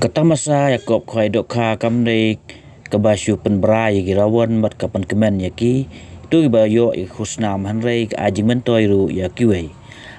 Kata masa Yakop Khwai Dohkha kamne kabasyu penbrai girawan mat kapan kemen yaki tu bayo khusnam hanrei ajimen toiru yakiwe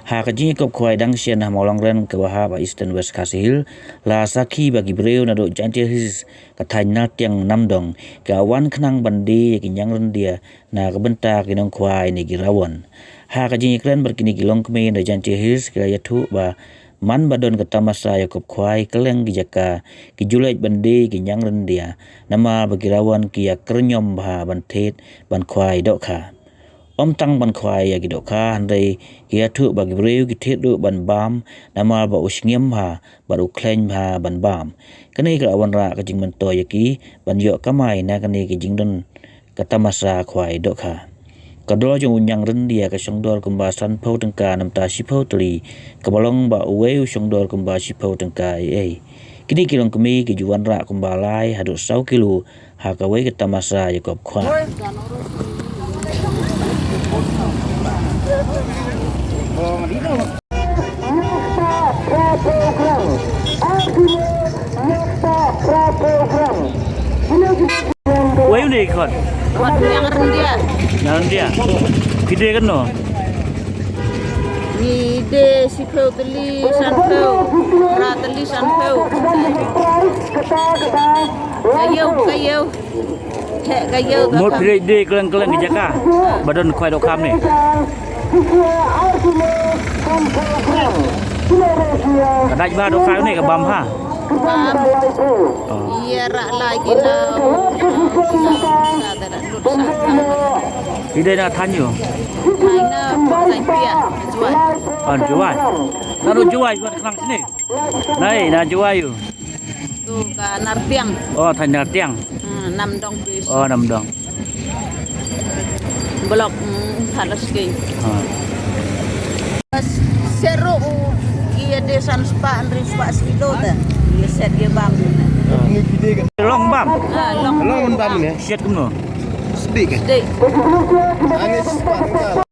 ha ka Jingiakop Khwai dang sian ha molong ren ke bahab Eastern West Kasil la saki bagi breu Naduh Jaintia his kathai na tiang namdong ka awan khnang bandi yaki Ñiang Ryndia na kabenta kinong Khwai ni girawan ha ka Jingiakren berkini gilong kemi na Jaintia his ka yathu ba man badon kata masa Yakop Khwai keleng gijaka kijulaj bandi ki Ñiang Ryndia nama bagirawan ki kernyom bah bantet ban Khwai Dohkha om tang ban Khwai ya ki Dohkha handai ki athu bagi breu ki thedu ban bam nama ba usngiem ha baru kleng ha ban bam kani ka awan ra ka jingmen to yaki ban yo kamai na kani ki jingdon kata masa Khwai Dohkha kadro jong Ñiang Ryndia ka songdor kumba san phau tengka namta sipau teli kabalong ba uweu songdor kumba sipau tengka kini kilong kemi ki juan ra kumba lai hadu 1 kilo ha ka wei kata masa Yakop Khwai wei ni kon Ñiang Ryndia. Ñiang Ryndia gede kan no Ni de sipeu teli sanpeu, ra teli sanpeu. Kayu. Hek kayu một de keleng gijaka badon Khwai Dohkha ni kadaj ba Dohkha ni ka bam ha Iya rak lagi lau. ide na than yo Aina pakai pia jual. on juai naru juai buat klang sini nai na juai yo Tu ka nartiang. oh than tiang 6 dong bis. oh 6 dong Blok halas ke. Seru ia desan spa andri spa kilo dah. Ia set dia bang. long bam Long bam ni. siat kuno Speak. Dek. Anis